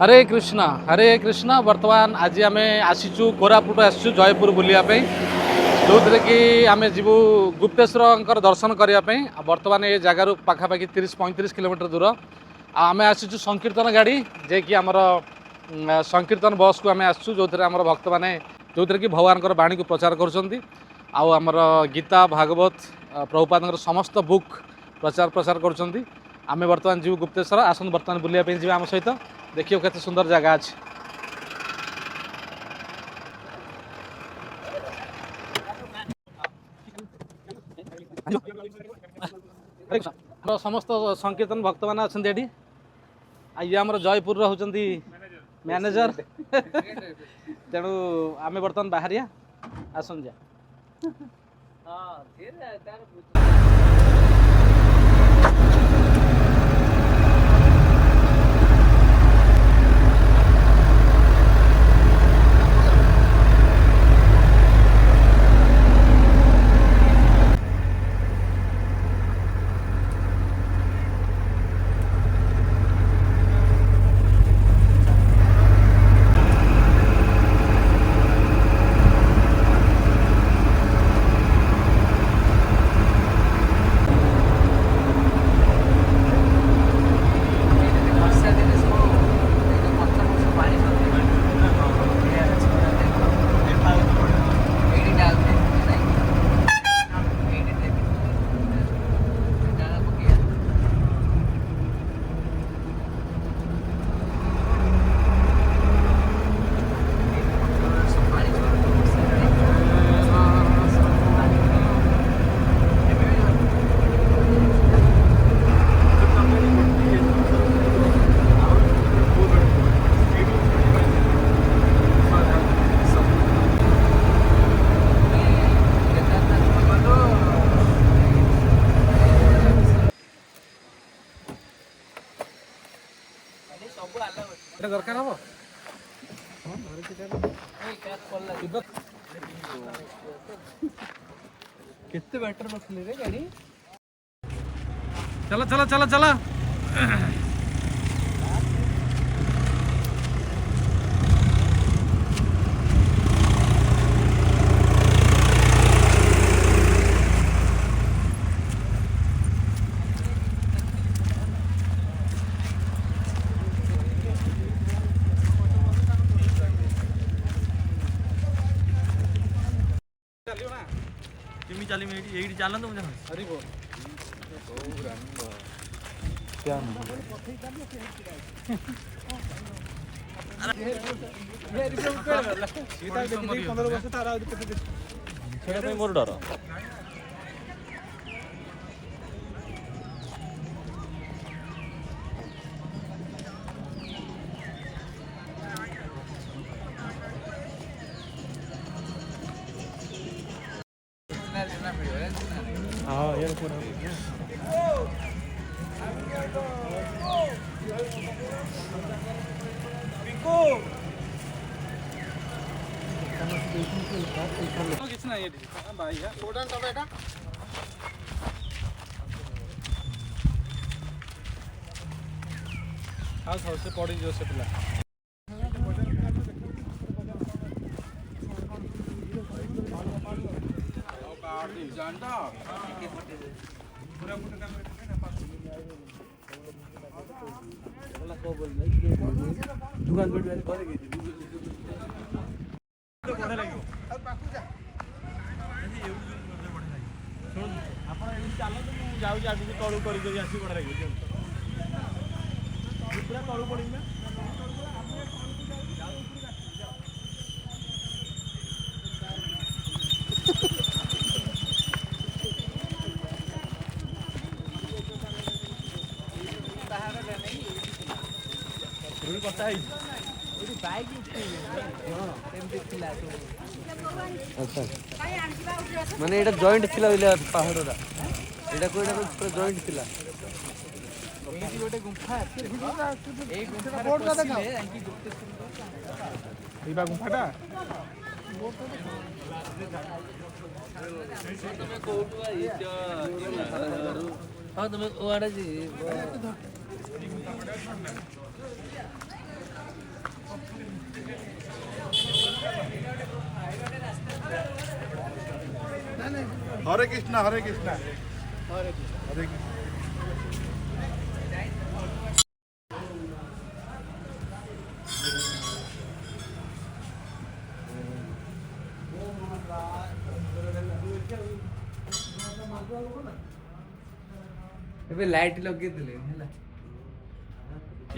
हरे कृष्णा वर्तमान आज आम आसीचु कोरापुट आसचु जयपुर बुलियापी जो थे कि आम जीवु गुप्तेश्वर दर्शन करने बर्तमान ये जगार पाखापाखि 30-35 किलोमीटर दूर आम आसीचु संकीर्तन गाड़ी जे कि आमर संकीर्तन बस को आम आसचु जो थे आम भक्त मैंने जो थे कि भगवान बाणी को प्रचार कर गीता भागवत प्रभुपाद समस्त बुक प्रचार प्रसार कर आम बर्तमान जीव गुप्तेश्वर आसन बर्तमान बुलाया जी आम सहित देखिए केते सुंदर जगह अच्छी समस्त संकीर्तन भक्त मान अच्छा ये आम जयपुर होती मैनेजर तेणु आम बर्तमान बाहरिया आसन जा दरकार हम केते बैटर रखले रे गाड़ी चला चला चला चला चली यही चलन तो मुझे हरी बोल क्या मोर डर हाँ यार से पड़ी जो से पिला दुकान जाऊँ आगे तलू कर बड़ा लगे पूरा तलू पड़ी अच्छा माने एटा जॉइंट थिला बिले पहाड़रा एटा को पूरा जॉइंट थिला गुंफा गुंफाटा हाँ तुम्हें हरे कृष्णा हरे कृष्णा हरे कृष्णा। ଏବେ ଲାଇଟ୍ ଲଗେଇଥିଲେ ହେଲା।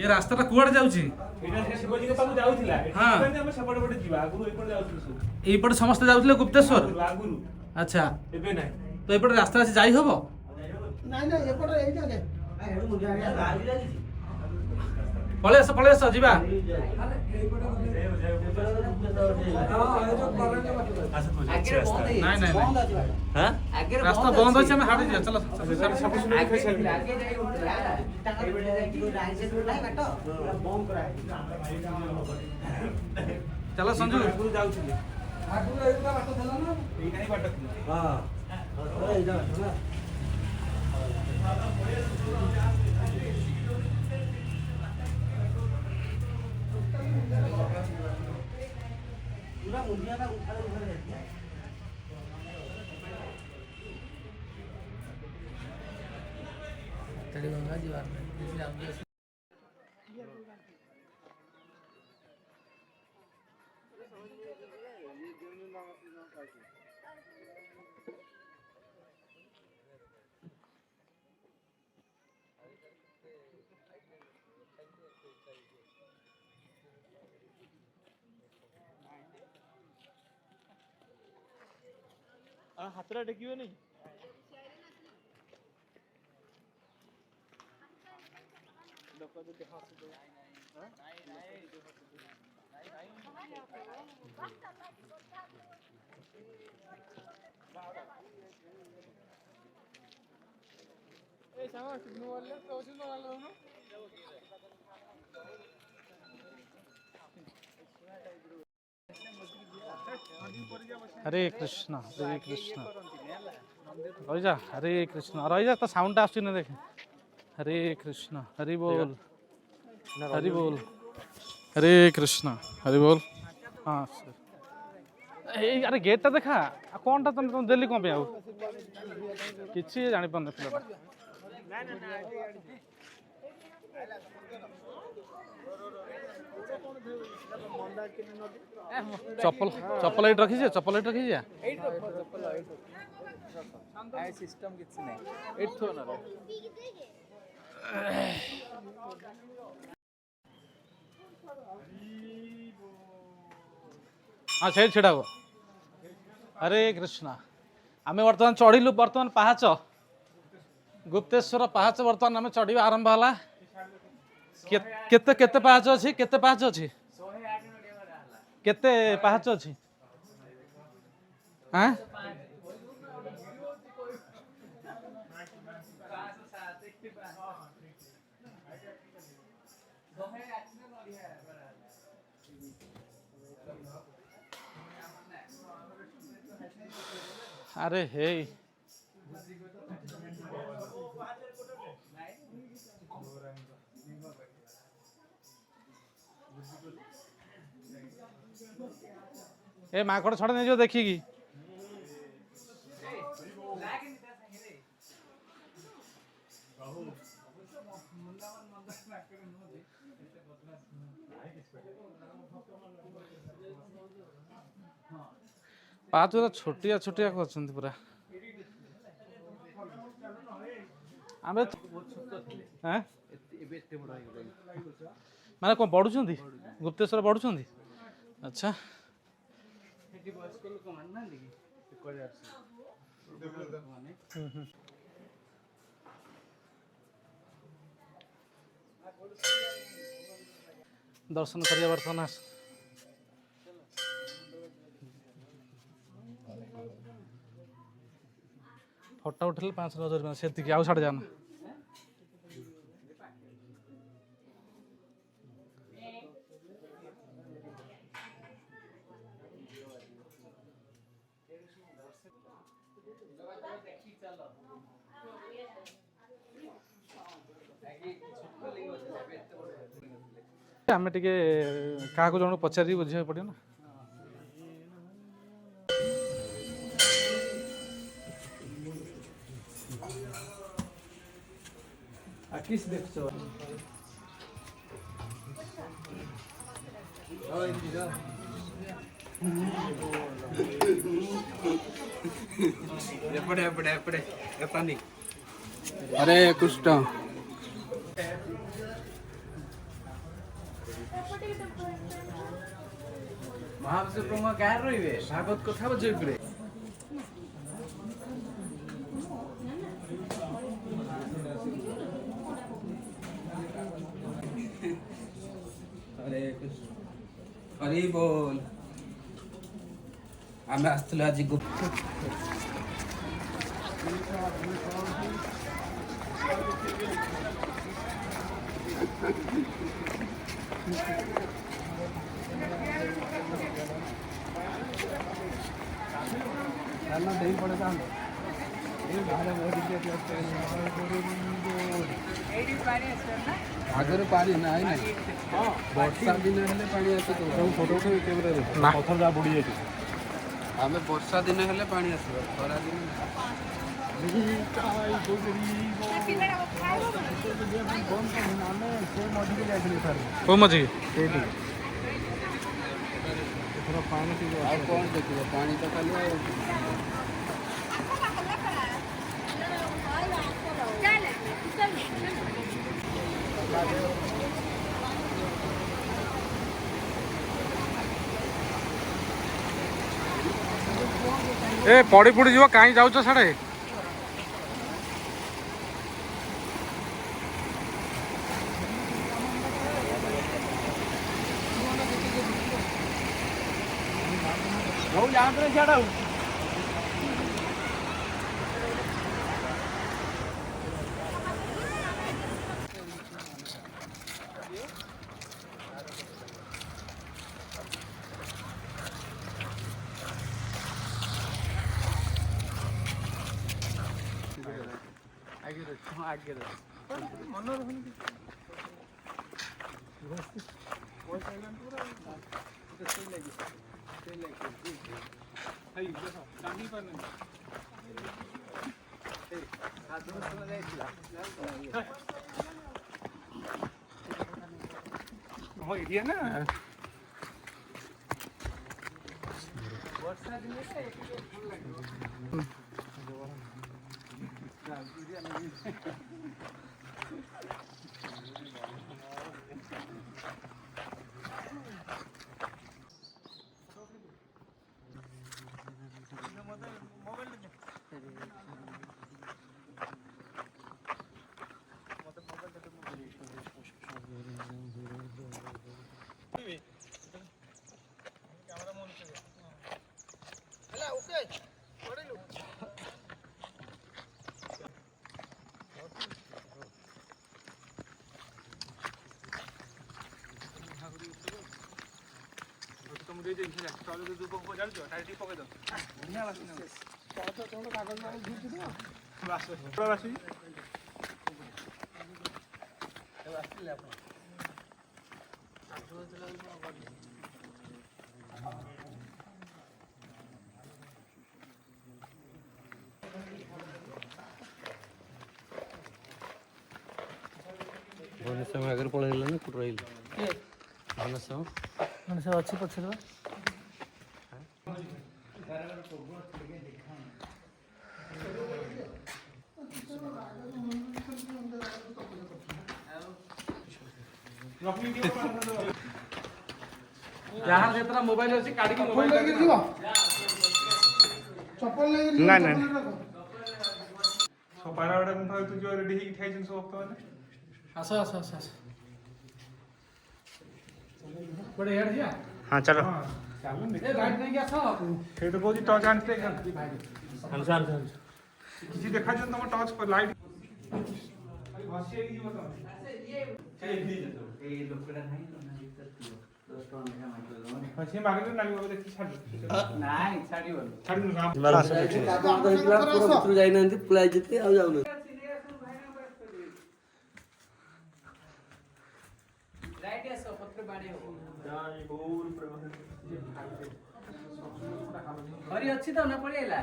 ये रास्ता कुआड़े जाउची ଏଇଟା ସେ ଶିବଜୀଙ୍କ ପାଖକୁ ଯାଉଥିଲା ହଁ। ଏଠି ଆମେ ସେପଟେ ପଟେ ଯିବା ଆଗରୁ ଏପଟେ ଯାଉଥିଲୁ ସବୁ ଏଇପଟେ ସମସ୍ତେ ଯାଉଥିଲେ ଗୁପ୍ତେଶ୍ୱର ଆଗରୁ ଆଚ୍ଛା ଏବେ ନାହିଁ ତ ଏପଟେ ରାସ୍ତା ଅଛି ଯାଇ ହବ ପଳେଇ ଆସ ଯିବା ନାଇଁ ନାଇଁ ରାସ୍ତା ବନ୍ଦ ଅଛି ଆମେ ହାଡେ ଯିବା ଚାଲ ଚାଲ ସଞ୍ଜୁ ଆଗରୁ ଯାଉଥିଲେ ଏଇଟା ହିଁ ବାଟ ଥିଲା ହାତଟା ଟେକିବନି ଲୋକ ଯଦି ହସୁଥିବେ हरे कृष्ण रही जा हरे कृष्ण रही जा तो साउंड आस देखे हरे कृष्ण हरि बोल हरे कृष्ण हरि बोल हाँ सर अरे गेटा देखा कौन टा तुम दिल्ली कौन पे किसी जानी पार पिलाटा चप्पल चप्पल एट रखी चप्पल एट रखी सिस्टम କିଛି ନାହିଁ ଏଠି ଥୋ ନା हाँ से छिड़ा हरे कृष्णा आम बर्तमान चढ़िलु बर्तमान पाहाच गुप्तेश्वर पाहाच बर्तमान आम चढ़ा आरंभ है केते केते पाहाच अच्छी केते पाहाच अच्छी केते पाहाच अच्छी हाँ अरे हे ए माकड़ छड़ नहीं जो देखिकी पाँच छोटिया छोटिया कर पूरा आमे माने कौन पढ़ुं गुप्तेश्वर पढ़ुं अच्छा दर्शन करिया बर्तमान फोटो उठे 5,000 से आउ छाड़ जाना आम टे क्या जन पचारि बुझे पड़ो ना किस देखছো एपड़े एपड़े एपड़े एपानी हरे कृष्ण महाविष्णु ब्रह्मा गाय रहिबे भागवत कथा बजेबे हरे कृष्ण हरि बोल आमे आस्तले आज गुप्त चलना नहीं पड़ेगा आगे पानी ना है ना वर्षा दिन हेले पानी आसे तो फोटो उठे कैमरा रे पत्थर जा बुड़ी जाए आमे वर्षा दिन हेले पानी आसे खरा दिन को मजी पानी कौन देखिए पानी तो खाली ए पड़ी पुड़ी जीव कहीं जाऊच साड़े भुवनेश्वर में अगर पळेला ना कुठ राहील भुवनेश्वर मनुष्य अच्छी पछल जहाँ जेतरा मोबाइल अछि काढी के मोबाइल लेके जीवा चप्पल लेके ना ना सोपारा वाला गुंफा तू जो रेडी ही ठाई जन सब तो आस आस आस आस बड़े यार जिया हां चलो ए लाइट नहीं गया था फिर तो बहुत टॉर्च आनते हैं अनुसार किसी देखा जो तुम टॉर्च पर लाइट वासी की बता ए लोकड़ा नहीं ना भीतर 10 टका लेखा माइक वासी मागे तो नाली बाबू देखि छाड़ नहीं छाड़ी बोल छाड़ नु काम पूरा भितर जाई नांती पळाई जते आ जाऊ लाइट ऐसा पत्र बाड़े हो जाई बोल हरि अच्छी तो ना पळेला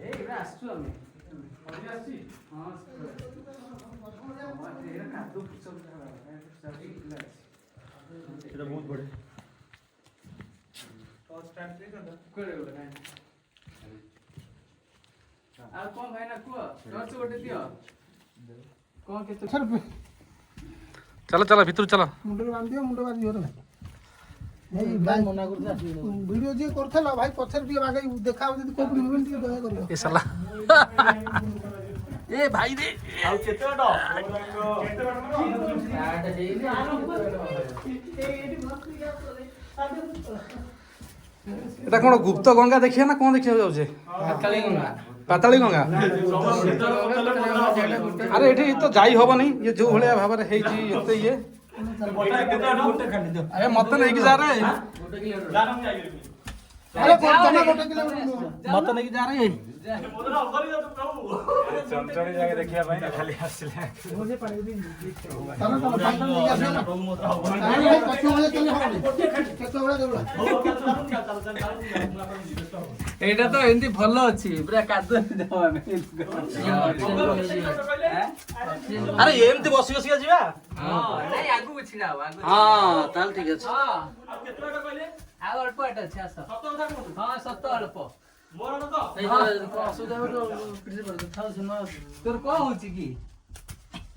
ए इबा आसु हम এটা ବହୁତ ବଢିଆ ଟଚ୍ ଷ୍ଟାଣ୍ଡ ଦେଇଛନ୍ତି ଆଉ କଣ ଭାଇନା କୁହ ଟର୍ଚ୍ଚ ଗୋଟେ ଦିଅ କଣ କେତେ ଚାଲ ଚାଲ ଭିତରୁ ଚାଲ। ମୁଣ୍ଡରେ ବାନ୍ଧିବ ମୁଣ୍ଡ ବାନ୍ଧିବ ରେ ଭାଇ ଭାଇ ମନା କରୁଥିଲା ଭିଡ଼ିଓ ଯିଏ କରିଥିଲା ଭାଇ ପଛରେ ଟିକେ ବାଗେଇ ଦେଖା ହବ ଯଦି କୋଉଠି ମୁଭମେଣ୍ଟ ଟିକେ ଦୟା କରିବ। ଏ ସାଲା ଏ ଭାଇ ରେ ଆଉ କେତେ ବାଟ ଷ୍ଟାର୍ଟ ହେଇନି এটা কোন গুপ্ত গঙ্গা দেখিয়া না কোন দেখিয়া যাচ্ছে? ପାତାଳି ଗଙ୍ଗା পাতাଳି গঙ্গা। আরে এটি তো যাই হবনি ইয়ে যে ভଳିଆ ভাବରେ ହେଇଛି ଏତେ ଇଏ। আরে মতে নেইকি যা রে ଗୋଟେ କିଲୋମିଟର ଆରେ ତମେ ଗୋଟେ କିଲୋମିଟର ମତେ ନେଇକି ଯା ରେ। ଚଞ୍ଚଳି ଜାଗା ଦେଖିବା ପାଇଁ ନା ଖାଲି ଆସିଲେ ତମେ ପାଣି ନେଇକି ଆସିବ ନା ପାଣି ଭାଇ କେତେବେଳେ କେମିତି ହବନି କେତେବେଳେ ଦେଉଳା ଏଇଟା ତ ଏମିତି ଭଲ ଅଛି ପୁରା କାଦୁଅ ଦେବ ଆମେ আরে এমতি বসি বসিয়া ଯିବା। ନାଇଁ ଆଗକୁ ଛିଡା ହବ ଆଗକୁ ହଁ ତାହେଲେ ଠିକ ଅଛି। ଆଉ ଅଳ୍ପ ବାଟ ଅଛି ଆସ ହଁ ସତ ଅଳ୍ପ ତୋର କଣ ହଉଛି କି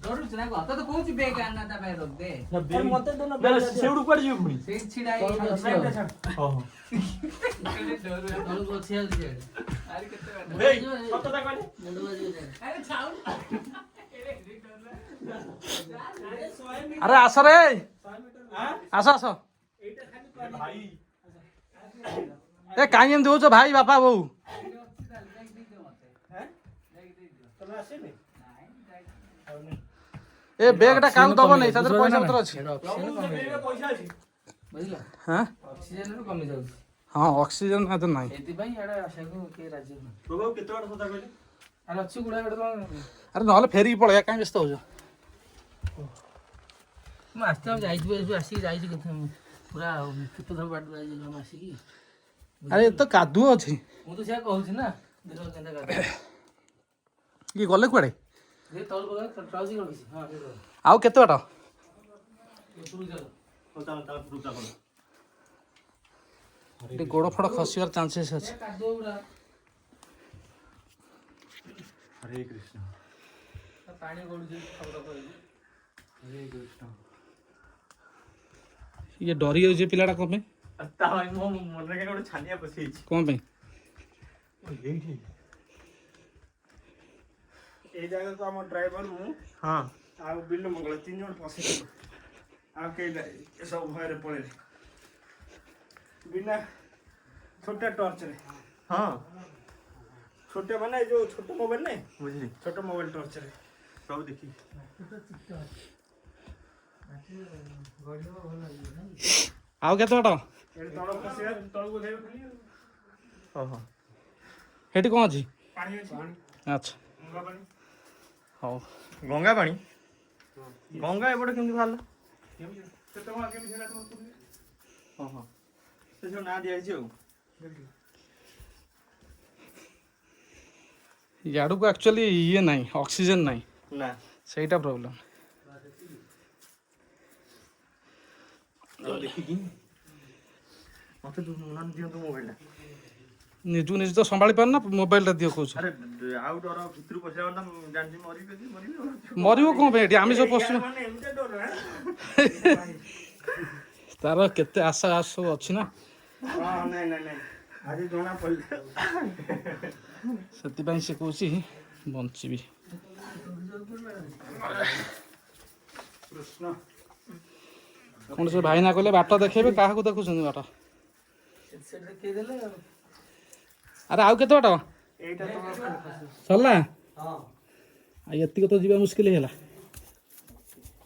ଡରୁଛୁ ନା କଣ ତତେ କହୁଛି ବେଗ ଆନା ତା ପାଇଁ ରଖ ଦେ ସେଉଠୁ କୁଆଡେ ଯିବେ ପୁଣି ସେଇଠି ଛିଡା ହେଇକି ତଳକୁ ଅଛି ଆଉ ସିଆଡେ ଆରେ କେତେ ବାଟ ମୁଣ୍ଡ ବାଜିବ ଆରେ ଛାଉ আরে আস রে আস আস এ কাই এমতি হଉଛ ভাই বাপা বউ। এ ব্যাগটা কাউ দব নাই তাদের পয়সা পত্র ଅଛି। ବୁଝିଲ হ্যাঁ ଅକ୍ସିଜେନରୁ କମି ଯାଉଛି ହଁ ଅକ୍ସିଜେନ ଏତେ ନାହିଁ। ଏଥିପାଇଁ ଇଆଡେ ଆସିବାକୁ କେହି ରାଜି ନୁହଁ ବାବୁ କେତେ ବାଟ ସଦା କହିଲେ ଆରେ ଅଛି ଗୁଡା ଗୋଟେ ଆରେ ନହେଲେ ଫେରିକି ପଳେଇବା କାଇଁ ବ୍ୟସ୍ତ ହଉଛ। ମୁଁ ଆସିଛି ଆମେ ଯାଇଥିବୁ ଆସିକି ଯାଇଛି କେତେ ପୁରା କେତେ ଥର ବାଟ ଯାଇଛି ଆମେ ଆସିକି ଆରେ ଏ ତ କାଦୁଅ ଅଛି। ମୁଁ ତ ସେଇଆ କହୁଛି ନା ଦିନ କେନ୍ତା କାଦୁଅ ଇଏ ଗଲେ କୁଆଡେ ଯେ ତଳ ପକା ଟ୍ରାଉଜି ରଖିଛି ହଁ ଆଉ କେତେ ବାଟ? ଉପରକୁ ଚାଲ ଟିକେ ଗୋଡ ଫଡ ଖସିବାର ଚାନ୍ସେସ୍ ଅଛି। କାଦୁଅ ଗୁଡା ହରେ କୃଷ୍ଣ ପାଣି ଗଡୁଛି ଖବର କହିବି ହରେ କୃଷ୍ଣ ଇଏ ଡରି ଯାଉଛି ପିଲାଟା କଣ ପାଇଁ? ତା ଭାଇ ମୋ ମନରେ କାଇଁ ଗୋଟେ ଛାନିଆ ପଶିଯାଇଛି କଣ ପାଇଁ? ଏଇଠି ଏଇ ଜାଗାକୁ ଆମ ଡ୍ରାଇଭର ମୁଁ ହଁ ଆଉ ବିଲୁ ମଙ୍ଗଳ 3 ଜଣ ପଶିଥିଲୁ ଆଉ କେହି ସବୁ ଭୟରେ ପଳେଇଲେ ବିନା ଛୋଟା ଟର୍ଚ୍ଚରେ ହଁ ଛୋଟ ମାନେ ଯୋଉ ଛୋଟ ମୋବାଇଲ ନାଇଁ ବୁଝିଲି ଛୋଟ ମୋବାଇଲ ଟର୍ଚ୍ଚରେ ସବୁ ଦେଖି ଆଉ କେତେ ବାଟ? ଏଠି ତଳ ଖସିବା ତଳକୁ ଧେଇବ ଖାଲି ଓହୋ ସେଠି କଣ ଅଛି? ପାଣି ଅଛି ଆଚ୍ଛା ଗଙ୍ଗା ପାଣି ହଉ। ଗଙ୍ଗା ପାଣି ଗଙ୍ଗା ଏପଟେ କେମିତି ବାହାରିଲା କେତେ ଟଙ୍କା କେମିତି ହେଲା ତମ ସ୍କୁଲରେ ଓହୋ ସେ ସବୁ ନାଁ ଦିଆଯାଇଛି ଆଉ ଇଆଡ଼କୁ ଆକ୍ଚୁଆଲି ଇଏ ନାହିଁ ଅକ୍ସିଜେନ ନାହିଁ ନା ସେଇଟା ପ୍ରୋବ୍ଲେମ୍। ଦେଖିକି ମତେ ଦିଅନ୍ତୁ ମୋବାଇଲଟା ନିଜକୁ ନିଜେ ତ ସମ୍ଭାଳି ପାରୁନା ମୋବାଇଲଟା ଦିଅ କହୁଛ। ଆରେ ଆଉ ଡର ଭିତରୁ ପଶିଲା ମାନେ ଜାଣିଛି ମରିବି ମରିବ କଣ ପାଇଁ ଏଠି ଆମିଷ ପଶୁ ଏମିତି ଡର ତାର କେତେ ଆଶା ସବୁ ଅଛି ନା ହଁ ନାଇଁ ନାଇଁ ନାଇଁ ଆଜି ଜଣା ପଡ଼ିଲା ସେଥିପାଇଁ ସେ କହୁଛି ବଞ୍ଚିବି। କୃଷ୍ଣ କଣ ସେ ଭାଇନା କହିଲେ ବାଟ ଦେଖେଇବେ କାହାକୁ ଦେଖୁଛନ୍ତି ବାଟ? ସେଠି ଦେଖେଇଦେଲେ ଆରେ ଆଉ କେତେ ବାଟ ଏଇଟା ତମର ସରିଲା? ହଁ ଆଉ ଏତିକି ତ ଯିବା ମୁସ୍କିଲ ହେଇଗଲା।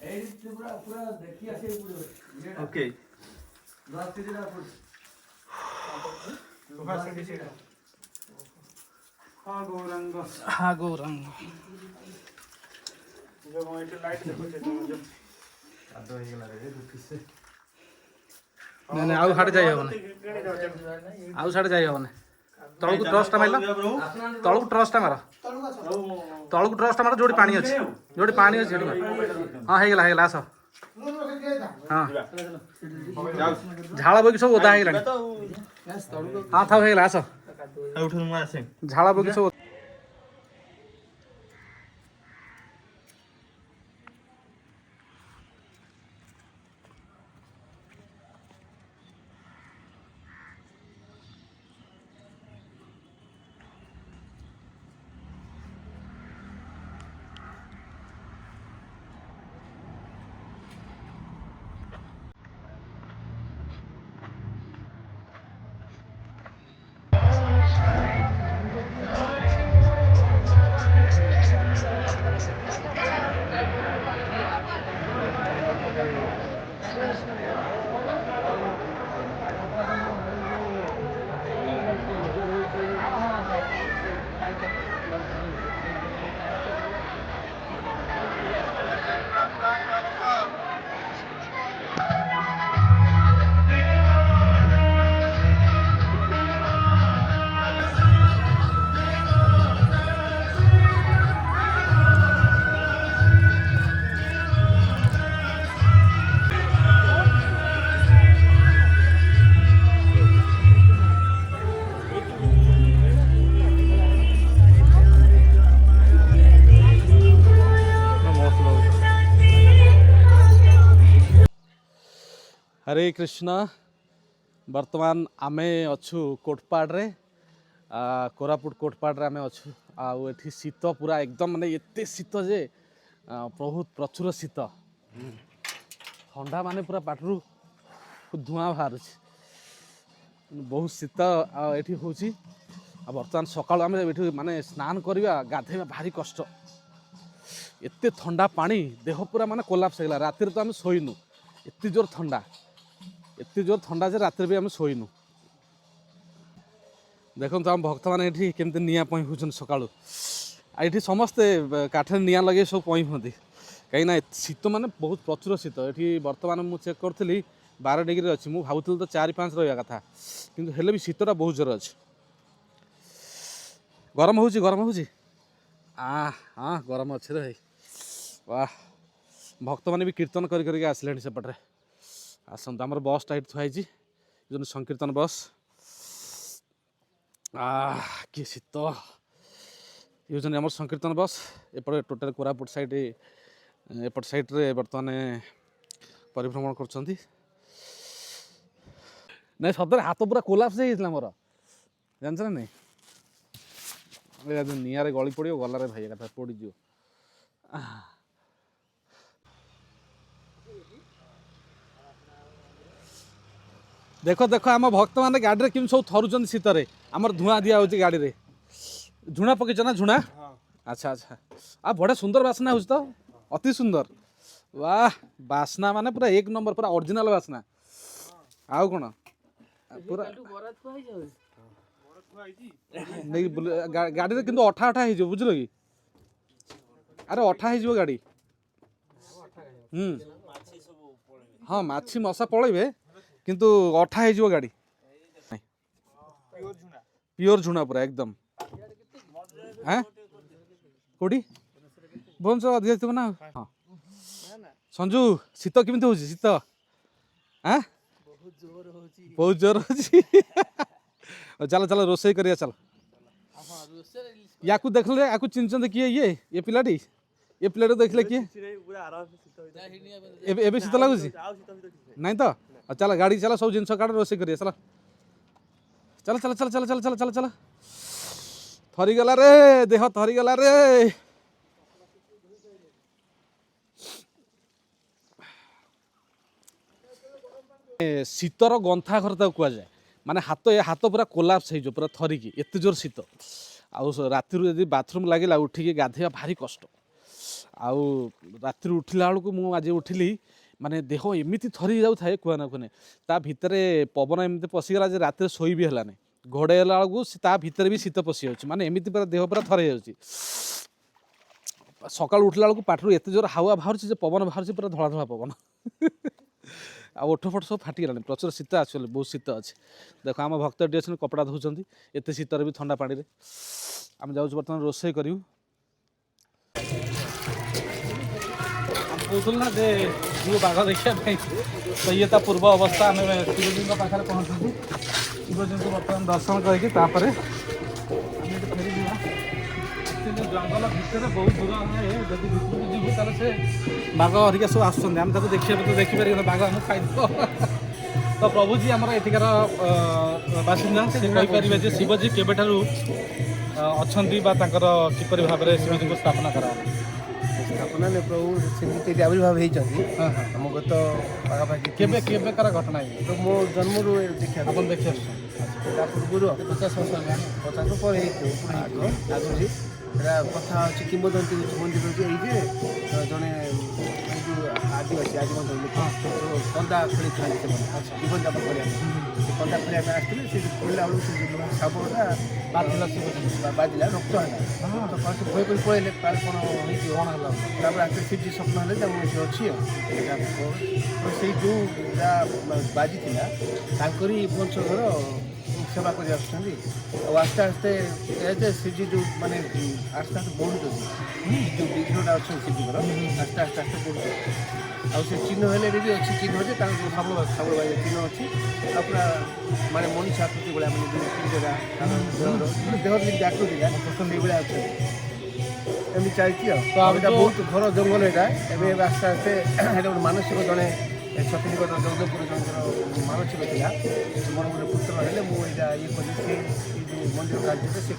ଏଇଠି ପୁରା ଦେଖି ଆସିବାକୁ ପଡ଼ିବ ଓକେ ହଁ ଗୌରାଙ୍ଗ ହଁ ଗୌରାଙ୍ଗ ଯୋଉ ଏଠି ଲାଇଟ୍ ଦେଖୁଛେ କାଦ ହେଇଗଲା ରେ ଦୁଃଖିସେ ନାଇଁ ନାଇଁ ଆଉ ସାଡ଼େ ଯାଇ ହବନି ଆଉ ସାଡ଼େ ଯାଇ ହବନି। କାଦ ତଳକୁ ଟ୍ରସ୍ଟା ମାରିଲ ତଳକୁ ଟ୍ରସ୍ଟା ମାର ତଳକୁ ଟ୍ରସ୍ଟା ମାର ଯୋଉଠି ପାଣି ଅଛି ସେଠି ମାର। ହଁ ହେଇଗଲା ହେଇଗଲା ଆସ। ହଁ ଝାଳ ବଗି ସବୁ ଓଦା ହେଇଗଲାଣି। ହଁ ଥାଉ ହେଇଗଲା ଆସ। ଝାଳ ବଗି ସବୁ हरे कृष्ण। बर्तमान आमे अच्छु कोटपाड़े कोरापुट कोटपाड़े आमे अच्छु आउ एठी शीत पूरा एकदम माने एते शीत जे बहुत प्रचुर शीत ठंडा माने पूरा पाटरू धुआं बाहर बहुत शीत एठी होची। बर्तमान सकाळ आमे एठी माने स्नान करवा गाधेवा भारी कष्ट एते ठंडा पानी देह पूरा माने कोलाप्स होगा। रातिर तो आम शोइनु एते जोर ठंडा जे रातिर भी आम शोइनु। देखो आम भक्त मैंने ये केमती निआ पई होचन सकाळु ये समस्ते काठे निआ लगे सब पई होती कहीं शीत माने बहुत प्रचुर शीत। ये बर्तमान मुझे चेक करी 12 डिग्री अच्छी मुझे भावुल तो 4-5 रहा कथा किंतु हेले भी शीतटा बहुत जोर अच्छे। गरम हो हाँ गरम अच्छे रे वाह। भक्त मैंने भी कीर्तन करके आसले सेपटे आसत आम बसटा ये थुआई जो संकीर्तन बस कि शीत ये आम संकीर्तन बस एपटे टोटाल कोरापुट साइड एपट साइड रे बर्तमान परिभ्रमण कर नहीं सदर हाथ पूरा कोलाप्स मोर जान ना नहीं निआरे गली पड़ो गलारे भाई कथा पड़ज। देख देख आम भक्त मैंने गाड़ी में सब थरुचंद शीतरे आमर धुआं दिया होची गाड़ी रे झुणा पकईच ना झुणा अच्छा अच्छा आ बड़े सुंदर बासना हो तो अति सुंदर वाह बासना माने पूरा 1 नंबर पूरा ओरिजिनल बासना आउ कौन पूरा नहीं गाड़ी रे किंतु अठा अठा हो बुझल कि अरे अठा हो गाड़ी हाँ माछी मशा पलैबे किंतु अठा हो गाड़ी प्योर झुणा पूरा एकदम हाँ कौटी भुवनेश्वर अधिक थी ना हाँ संजू शीत केमती हो शीत हाँ बहुत जोर हो चल चल रोसे करिया चल या देखले या चिन्ह किए ये पिलाटी ये पिलाटी देखले किए एबे शीत लगुच नहीं तो चल गाड़ी चल सब जिन काट रोसे करिया चल चल चल चल चल चल चल चल चल थरीगला रे देह थरीगला रे शीतर गंथा घर तक कहुए माने हाथ पूरा कोलाप्स हो पूरा थरिकी एत जोर शीत आउ राति यदि बाथरूम लगे उठिकी गाधेवा भारी कष्ट आउ राति उठिला बेलू मुझे आज उठिली माने देह एमती थरी जाऊ थाए कहना कहने ता भितर पवन एमती पशिगला जे राति शोई भी है घोड़ेला बेलू ता भितर भी शीत पशि जाऊँ माने एमती पूरा देह पूरा थरे जाऊँगी। सकाल उठला बेलू पाठर एत जोर हावा बाहर पवन बाहर पूरा धला धला पवन ओठ फट सब फाटिगलानी प्रचुर शीत एक्चुअली बहुत शीत अच्छे देख आम भक्त टी अच्छे कपड़ा धोचंती एत शीतर भी ठंडा पानी आम जाऊँ बर्तमान रोषे करूँ कौन ना जे जो बाघ देखा तो ये पूर्व अवस्था आम शिवजी पाखे पहुँचू शिवजी को बर्तमान दर्शन करके फेरी जंगल भितर बहुत दूर है जब भितर जीवु ताले से बाघ हरिका सब आसुँच आम देखिए तो देखिपर बाघ आम खाई तो प्रभु जी आमर एठिकार बासिंदा से कहीपर शिवजी केबे अच्छा किपर भाव में शिवजी को स्थापना करा स्थापना ने प्रभु से आविर्भाव होती आम गत पाखापाखि केबेकार घटना है तो मो जन्म देखा आप देखिए पूर्व 50 वर्ष 50 पर आगे कथा अच्छी किंवदंती मंदिर ये जड़े जो आदिवासी आदिवासी लोक कंदा खेली था जीवन जापन कर कंदा खेल आसते से खोलला बेलू से साबुटा बाजिला रक्त है तो भय कर पड़े काल कौन होगा शिवजी स्वप्न है अच्छी से जो बाजी थी पंचघर सेवा कर आस्ते आस्ते शिवजी जो माने आस्ते आस्ते बढ़ुं जो विघ्नटा अच्छे शिवजीकर आस्ते आस्ते आस्ते बढ़ुं आउ से चिन्ह हेल्ले भी अच्छी चिन्ह अच्छे सब चिन्ह अच्छी पूरा माने मनीष आकृति भाया मैंने देह जमी आकृति ये अच्छे एमती चलती बहुत घर जंगल यहाँ आस्ते आस्ते गोटे मानसिक जड़े छत्तीसगढ़ जगदपुर जन मानसिक थी मोर गोटे पुत्र हेल्ले मुझे ये करी जो मंदिर कार्य से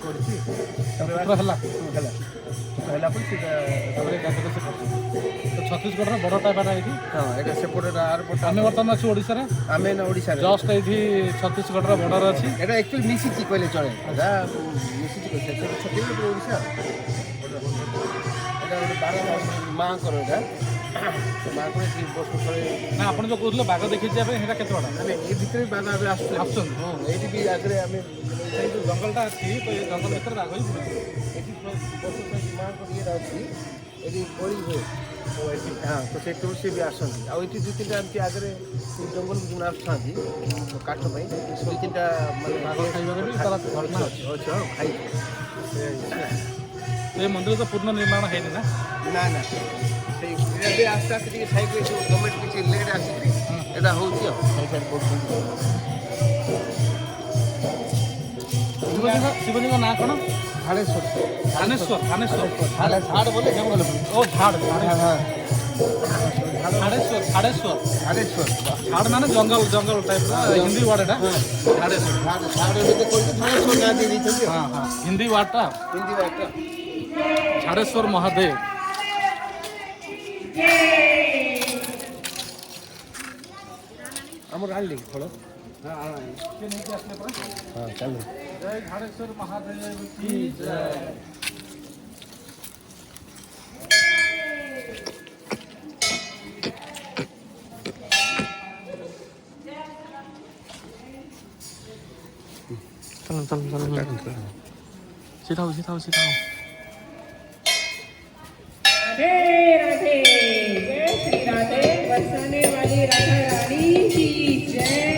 छत्तीसगढ़ बड़ टाइपा ये हाँ यहाँ सेपटे आर पट आम बर्तमान अच्छे ओडिशा आम ओडिशा जस्ट ये छत्तीसगढ़ बॉर्डर अच्छी यहाँ एक्चुअली मिसी कहले चले मिसी छत्तीसगढ़ ओडिशा माँ माँ को वर्ष थोड़े ना आप जो कहते बाघ देखी जाए केते बड़ा ये भितर बाघ आगे आसुन ये भी आगे आम जो जंगलटा अच्छी तो ये जंगल भर बाघ ही वर्ष माँ को ये अच्छी ये बड़ी हुए हाँ तो से तुलसी भी आसती आउ ये दु तीन एमती आगे जंगल को जो आसुँच काठ पर दु तीन बाघ खाइबार भी तार घटना अच्छे खाई ये मंदिर तो पूर्ण निर्माण है ना ना ना से आस्ते आस्ते साइड गवर्नमेंट किसी लेट आसिक शिवजी का ना कौन थानेश्वर थानेश्वर थानेश्वर झाड़ बोले जंगल ओ झाड़ हाँ झाड़ेश्वर झाड़ेश्वर थानेश्वर झाड़ माने जंगल जंगल टाइप हिंदी वर्ड एटा झाड़ेश्वर थानेश्वर ना दे दी हाँ हाँ हिंदी वर्डटा हिंदी बात झाड़ेश्वर महादेव आम आनली फल हाँ चलो जय झाड़ेश्वर महादेव की जय चलो सीधा हो सीधा हो सीधा हो राधे राधे जय श्री राधे बरसाने वाली राधा रानी की जय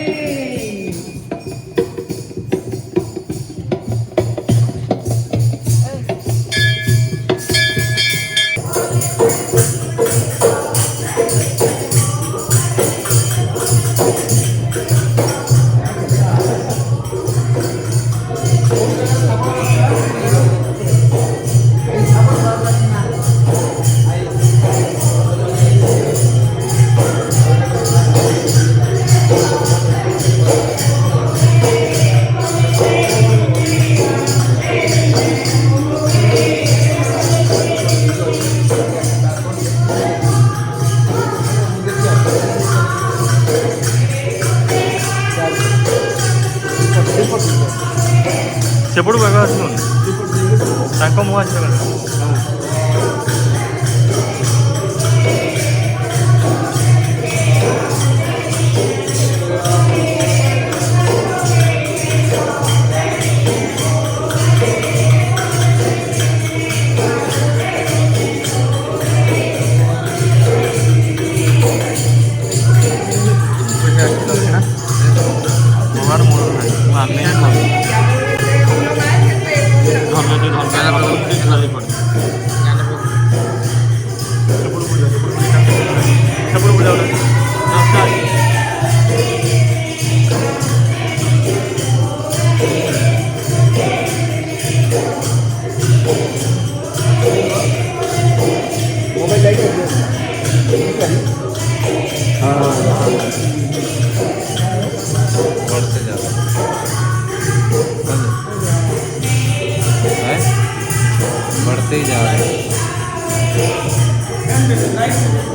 ସେପଟୁ ବାଘ ଆସିବନି ତାଙ୍କ ମୁହଁ ଆସିବ ଏପଟକୁ ଯାଉନାହାନ୍ତି मोबाइल लाइट बढ़ते जा रहे हैं बढ़ते ही जा रहे हैं